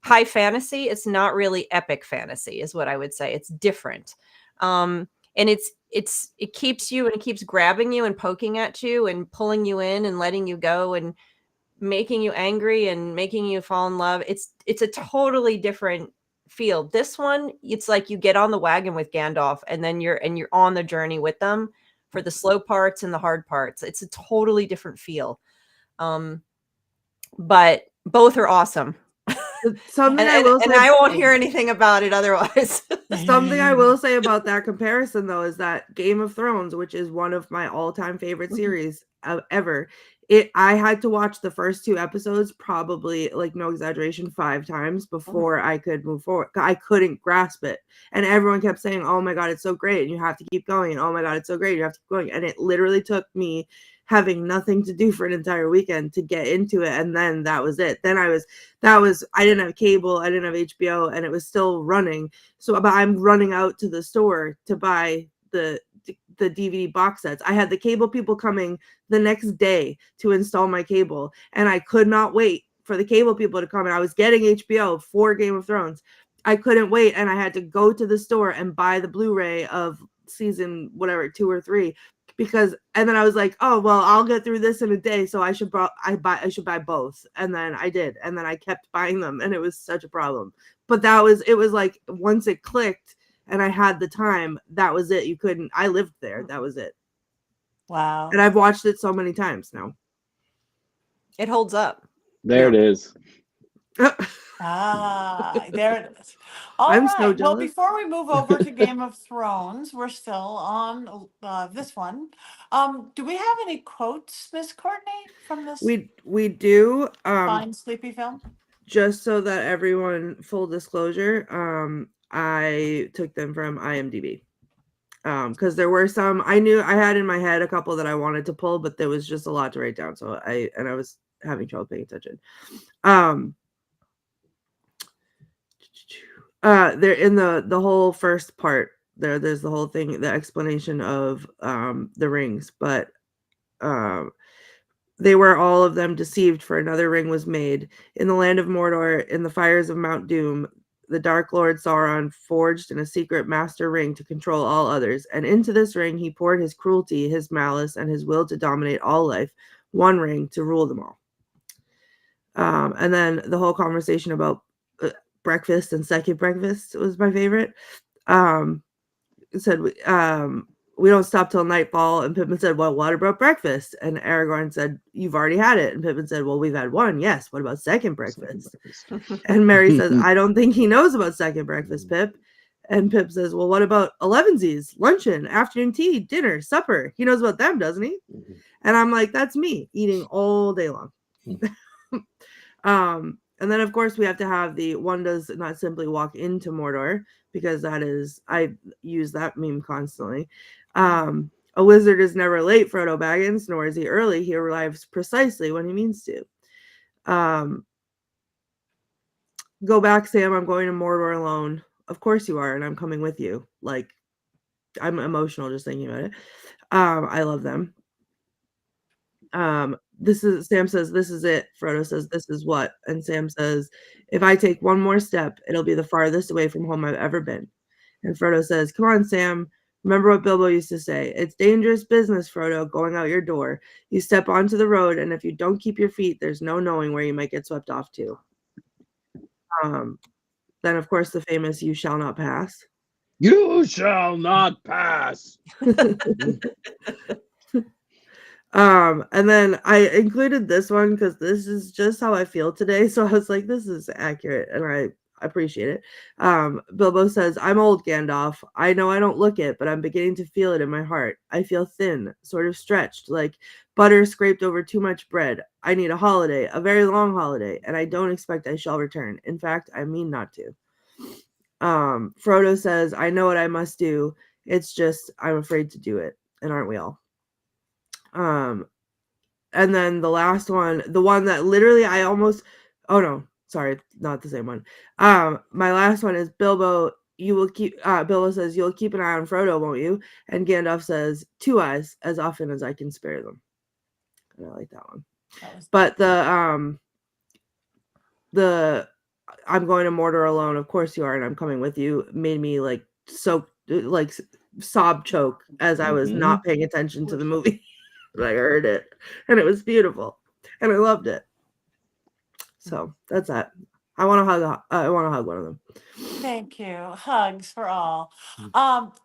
high fantasy. It's not really epic fantasy, is what I would say. It's different. And it keeps you, and it keeps grabbing you and poking at you and pulling you in and letting you go and making you angry and making you fall in love. It's a totally different feel. This one, it's like you get on the wagon with Gandalf and then you're on the journey with them for the slow parts and the hard parts. It's a totally different feel. But Both are awesome. Something And I won't hear anything about it otherwise. Something I will say about that comparison, though, is that Game of Thrones, which is one of my all-time favorite series ever, I had to watch the first 2 episodes probably, like, no exaggeration, 5 times before I could move forward. I couldn't grasp it. And everyone kept saying, oh my God, it's so great. And you have to keep going. And, oh my God, it's so great. You have to keep going. And it literally took me having nothing to do for an entire weekend to get into it. And then that was it. Then I didn't have cable. I didn't have HBO, and it was still running. So but I'm running out to the store to buy the DVD box sets. I had the cable people coming the next day to install my cable, and I could not wait for the cable people to come. And I was getting HBO for Game of Thrones. I couldn't wait, and I had to go to the store and buy the Blu-ray of season whatever 2 or 3, because and then I was like, oh well, I'll get through this in a day, so I should buy both. And then I did, and then I kept buying them, and it was such a problem. But it was like once it clicked and I had the time, that was it. I lived there. That was it. Wow. And I've watched it so many times now. It holds up. There it is. There it is. All I'm right. so Well, jealous. before we move over to Game of Thrones, we're still on this one. Do we have any quotes, Miss Courtney, from this We do. fine, sleepy film? Just so that everyone, full disclosure, I took them from IMDb. Because there were some I had in my head a couple that I wanted to pull, but there was just a lot to write down. So I was having trouble paying attention. They're in the whole first part there's the whole thing, the explanation of the rings, but they were all of them deceived, for another ring was made in the land of Mordor, in the fires of Mount Doom. The Dark Lord Sauron forged in a secret master ring to control all others, and into this ring he poured his cruelty, his malice, and his will to dominate all life. One ring to rule them all. And then the whole conversation about breakfast and second breakfast was my favorite. It said, we don't stop till nightfall. And Pippin said, well, what about breakfast? And Aragorn said, you've already had it. And Pippin said, well, we've had one. Yes. What about second breakfast? And Merry says, I don't think he knows about second breakfast, Pip. And Pip says, well, what about elevensies, luncheon, afternoon tea, dinner, supper? He knows about them, doesn't he? And I'm like, that's me eating all day long. And then, of course, we have to have the one does not simply walk into Mordor, because that is, I use that meme constantly. A wizard is never late, Frodo Baggins, nor is he early. He arrives precisely when he means to. Go back, Sam. I'm going to Mordor alone. Of course you are, and I'm coming with you. Like, I'm emotional just thinking about it. I love them. Sam says, this is it. Frodo says, this is what? And Sam says, if I take one more step, it'll be the farthest away from home I've ever been. And Frodo says, come on, Sam. Remember what Bilbo used to say. It's dangerous business, Frodo, going out your door. You step onto the road, and if you don't keep your feet, there's no knowing where you might get swept off to. Then, of course, the famous you shall not pass. You shall not pass. And then I included this one because this is just how I feel today. So I was like, this is accurate, and I appreciate it. Bilbo says, I'm old, Gandalf. I know I don't look it, but I'm beginning to feel it in my heart. I feel thin, sort of stretched, like butter scraped over too much bread. I need a holiday, a very long holiday, and I don't expect I shall return. In fact, I mean not to. Frodo says, I know what I must do. It's just I'm afraid to do it. And aren't we all? And then the last one, the one that literally I almost, oh no, sorry, not the same one. My last one is Bilbo. Bilbo says, you'll keep an eye on Frodo, won't you? And Gandalf says, 2 eyes, as often as I can spare them. And I like that one. But the I'm going to Mordor alone, of course you are, and I'm coming with you, made me like sob choke as I was not paying attention to the movie. But I heard it, and it was beautiful, and I loved it. So that's that. I want to hug one of them. Thank you. Hugs for all.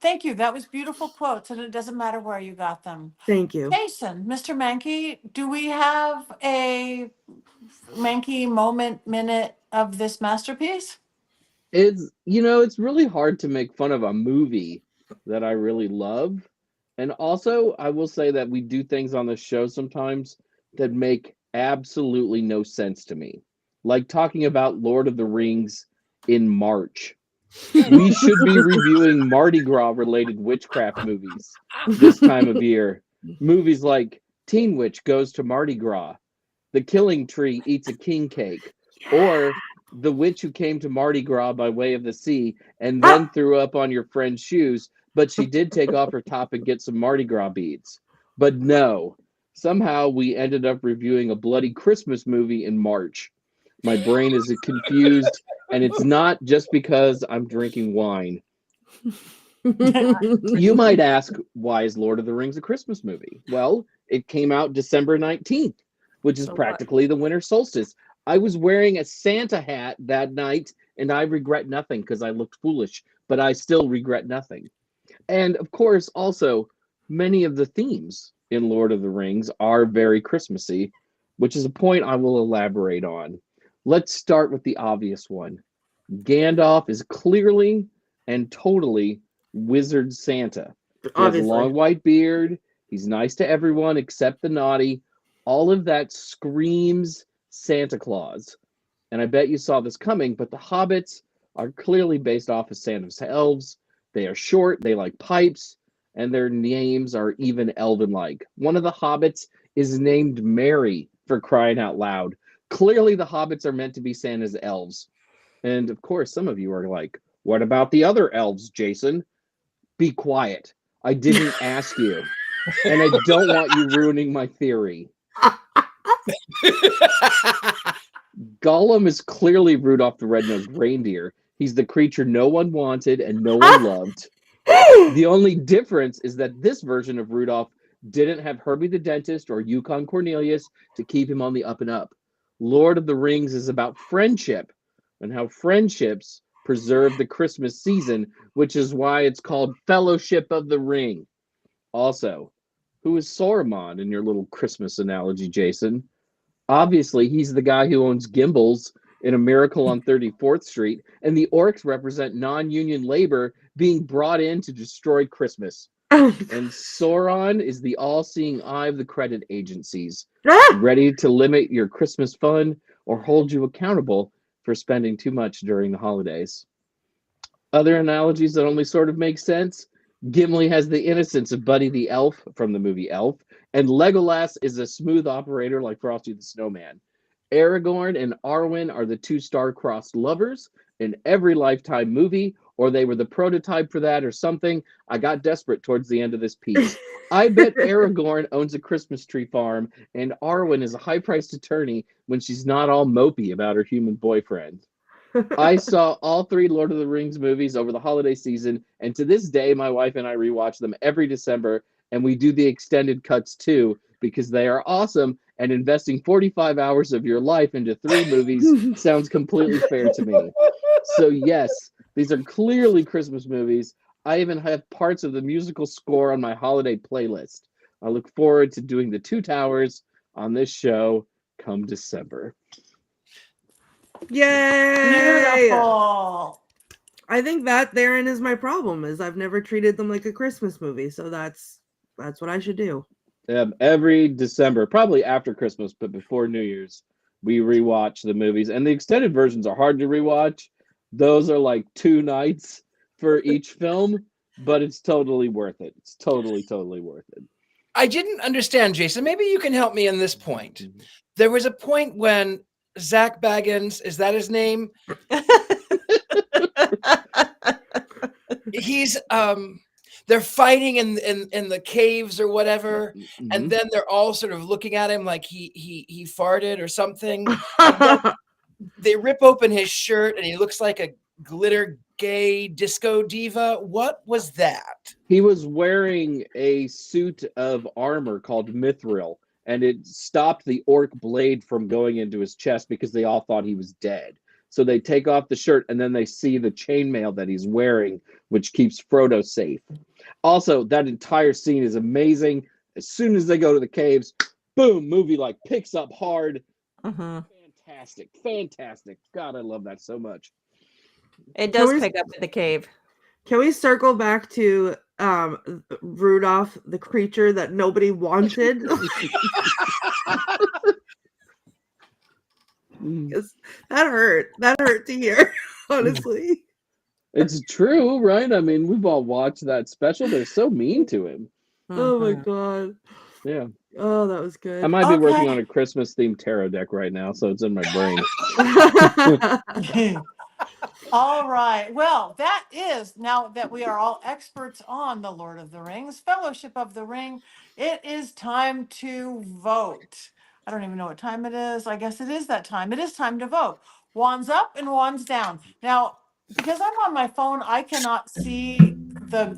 Thank you. That was beautiful quotes, and it doesn't matter where you got them. Thank you. Jason, Mr. Mankey, do we have a Mankey moment minute of this masterpiece? It's really hard to make fun of a movie that I really love. And also, I will say that we do things on the show sometimes that make absolutely no sense to me. Like talking about Lord of the Rings in March. We should be reviewing Mardi Gras related witchcraft movies this time of year. Movies like Teen Witch Goes to Mardi Gras, The Killing Tree Eats a King Cake, or The Witch Who Came to Mardi Gras by Way of the Sea and then threw up on your friend's shoes, but she did take off her top and get some Mardi Gras beads. But no, somehow we ended up reviewing a bloody Christmas movie in March. My brain is confused, and it's not just because I'm drinking wine. You might ask, why is Lord of the Rings a Christmas movie? Well, it came out December 19th, which is practically the winter solstice. I was wearing a Santa hat that night, and I regret nothing because I looked foolish, but I still regret nothing. And of course, also, many of the themes in Lord of the Rings are very Christmassy, which is a point I will elaborate on. Let's start with the obvious one. Gandalf is clearly and totally Wizard Santa. He has a long white beard. He's nice to everyone except the naughty. All of that screams Santa Claus. And I bet you saw this coming, but the hobbits are clearly based off of Santa's elves. They are short, they like pipes, and their names are even elven-like. One of the hobbits is named Mary, for crying out loud. Clearly the hobbits are meant to be Santa's elves. And of course, some of you are like, what about the other elves, Jason? Be quiet. I didn't ask you. And I don't want you ruining my theory. Gollum is clearly Rudolph the Red-Nosed Reindeer. He's the creature no one wanted and no one loved. The only difference is that this version of Rudolph didn't have Herbie the Dentist or Yukon Cornelius to keep him on the up and up. Lord of the Rings is about friendship and how friendships preserve the Christmas season, which is why it's called Fellowship of the Ring. Also, who is Saruman in your little Christmas analogy, Jason? Obviously, he's the guy who owns Gimbals in A Miracle on 34th Street, and the orcs represent non-union labor being brought in to destroy Christmas. And Sauron is the all-seeing eye of the credit agencies, ready to limit your Christmas fun or hold you accountable for spending too much during the holidays. Other analogies that only sort of make sense. Gimli has the innocence of Buddy the Elf from the movie Elf, and Legolas is a smooth operator like Frosty the Snowman. Aragorn and Arwen are the two star-crossed lovers in every Lifetime movie, or they were the prototype for that or something. I got desperate towards the end of this piece. I bet Aragorn owns a Christmas tree farm, and Arwen is a high-priced attorney when she's not all mopey about her human boyfriend. I saw all 3 Lord of the Rings movies over the holiday season, and to this day, my wife and I rewatch them every December, and we do the extended cuts too, because they are awesome, and investing 45 hours of your life into 3 movies sounds completely fair to me. So yes, these are clearly Christmas movies. I even have parts of the musical score on my holiday playlist. I look forward to doing the 2 Towers on this show come December. Yay! Beautiful. I think that therein is my problem, is I've never treated them like a Christmas movie, so that's what I should do. Every December, probably after Christmas, but before New Year's, we rewatch the movies, and the extended versions are hard to rewatch. Those are like 2 nights for each film, but it's totally worth it. It's totally worth it. I didn't understand, Jason. Maybe you can help me in this point. There was a point when Zach Baggins, is that his name? He's they're fighting in the caves or whatever, and then they're all sort of looking at him like he farted or something. They rip open his shirt and he looks like a glitter gay disco diva. What was that? He was wearing a suit of armor called Mithril, and it stopped the orc blade from going into his chest because they all thought he was dead. So they take off the shirt, and then they see the chainmail that he's wearing, which keeps Frodo safe. Also, that entire scene is amazing. As soon as they go to the caves, boom, movie like picks up hard. Fantastic. God, I love that so much. It does pick up in the cave. Can we circle back to Rudolph, the creature that nobody wanted? That hurt to hear, honestly. It's true, right? I mean, we've all watched that special. They're so mean to him. Oh my god. Yeah. Oh, that was good. I might be working on a Christmas themed tarot deck right now, so it's in my brain. All right. Well, that is, now that we are all experts on the Lord of the Rings, Fellowship of the Ring, it is time to vote. I don't even know what time it is. I guess it is that time. It is time to vote. Wands up and wands down. Now, because I'm on my phone, I cannot see the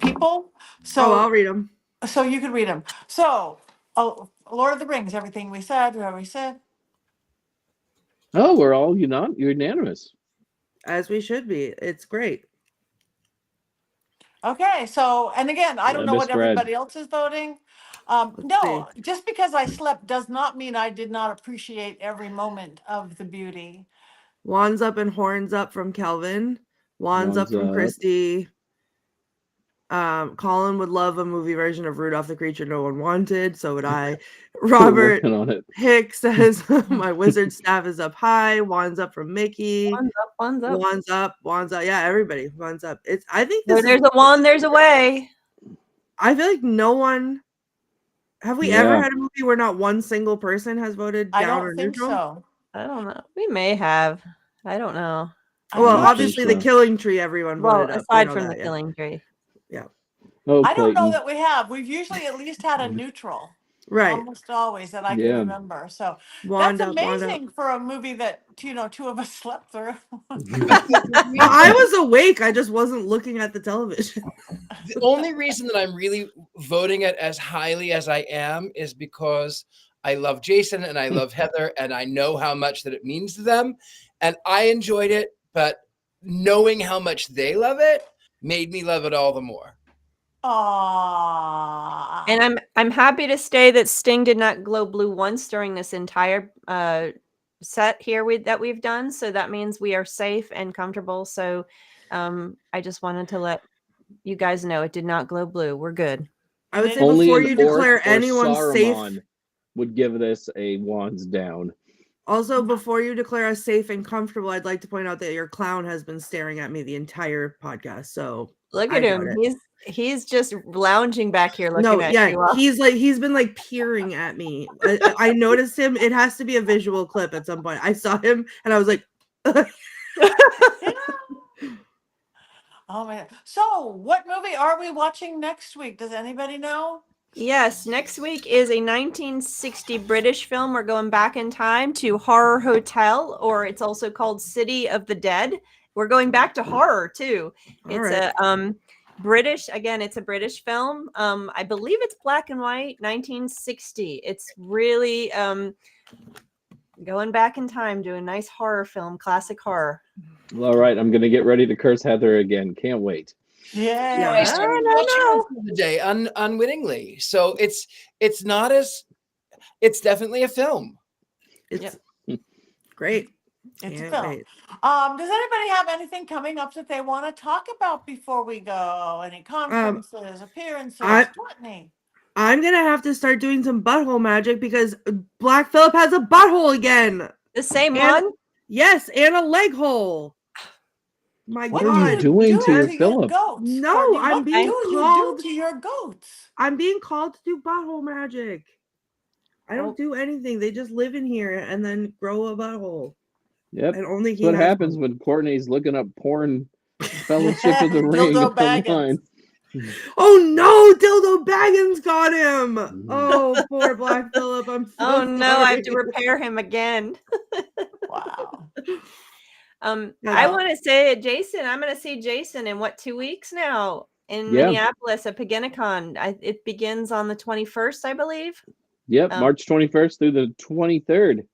people. So I'll read them. So you could read them. So, Lord of the Rings, everything we said, whatever we said. Oh, we're all unanimous. As we should be. It's great. Okay, so, and again, I don't know what everybody else is voting. No, just because I slept does not mean I did not appreciate every moment of the beauty. Wands up and horns up from Kelvin. Wands up from Christy. Colin would love a movie version of Rudolph the Creature No One Wanted. So would I. Robert Hicks says my wizard staff is up high. Wands up from Mickey. Wands up. Wands up. Yeah, everybody. Wands up. I think there's a wand, there's a way. I feel like no one. Have we ever had a movie where not one single person has voted down or neutral? So. I don't know. We may have. I don't know. Well, obviously the Killing Tree, everyone voted up. Aside from the Killing Tree. Yeah. Oh, I don't know that we have. We've usually at least had a neutral. Right. Almost always that I can remember. So that's amazing for a movie that, two of us slept through. I was awake. I just wasn't looking at the television. The only reason that I'm really voting it as highly as I am is because I love Jason and I love Heather and I know how much that it means to them. And I enjoyed it, but knowing how much they love it made me love it all the more. Aww. And I'm happy to say that Sting did not glow blue once during this entire set here that we've done. So that means we are safe and comfortable. So I just wanted to let you guys know it did not glow blue. We're good. I would say before you declare anyone safe, would give this a wands down. Also, before you declare us safe and comfortable, I'd like to point out that your clown has been staring at me the entire podcast. So look at him. He's just lounging back here looking at you. He's been like peering at me. I noticed him. It has to be a visual clip at some point. I saw him and I was like, oh man. So what movie are we watching next week? Does anybody know? Yes, next week is a 1960 British film. We're going back in time to Horror Hotel, or it's also called City of the Dead. We're going back to horror too. It's a British, again, it's a British film. I believe it's black and white, 1960. It's really going back in time, doing nice horror film, classic horror. All right, I'm going to get ready to curse Heather again. Can't wait. Yeah, I started watching the day unwittingly, so it's definitely a film. It's great. It's a film. Does anybody have anything coming up that they want to talk about before we go? Any conferences, appearances? Courtney? I'm gonna have to start doing some butthole magic because Black Phillip has a butthole again. The same one? Yes, and a leg hole. What are you doing to your Phillip? No, I'm being called to your goats. I'm being called to do butthole magic. I don't do anything. They just live in here and then grow a butthole. Yep. And only what happens when Courtney's looking up porn Fellowship of the Ring online. Oh no, Dildo Baggins got him. Oh, poor Black Phillip. I'm so Oh no, sorry. I have to repair him again. Wow. I want to say Jason. I'm going to see Jason in 2 weeks now in Minneapolis at Paginnicon. It begins on the 21st, I believe. Yep, March 21st through the 23rd.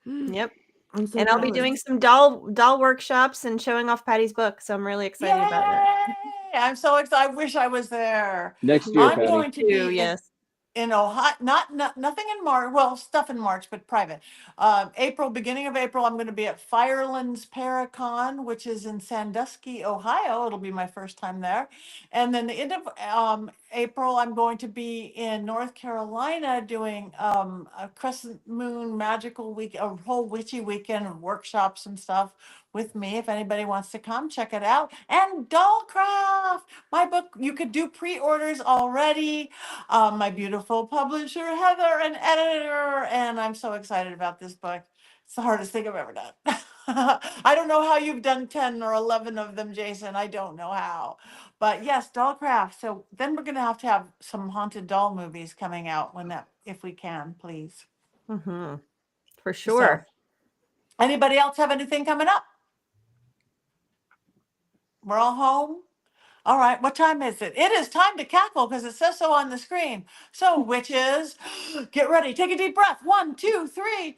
Yep. I'm so And I'll be jealous. doing some doll workshops and showing off Patty's book. So I'm really excited about that. Yay! I'm so excited. I wish I was there. Next year, I'm Patty. going to be Yes. in Ohio, nothing in March. Well, stuff in March, but private. April, beginning of April, I'm going to be at Firelands Paracon, which is in Sandusky, Ohio. It'll be my first time there. And then the end of April, I'm going to be in North Carolina doing a Crescent Moon Magical Week, a whole witchy weekend of workshops and stuff with me. If anybody wants to come, check it out. And Dollcraft, my book, you could do pre-orders already. My beautiful publisher, Heather, and editor, and I'm so excited about this book. It's the hardest thing I've ever done. I don't know how you've done 10 or 11 of them, Jason. I don't know how. But yes, Dollcraft. So then we're going to have some haunted doll movies coming out if we can, please. Mm-hmm. For sure. So, anybody else have anything coming up? We're all home. All right, what time is it? It is time to cackle because it says so on the screen. So, witches, get ready. Take a deep breath. 1, 2, 3.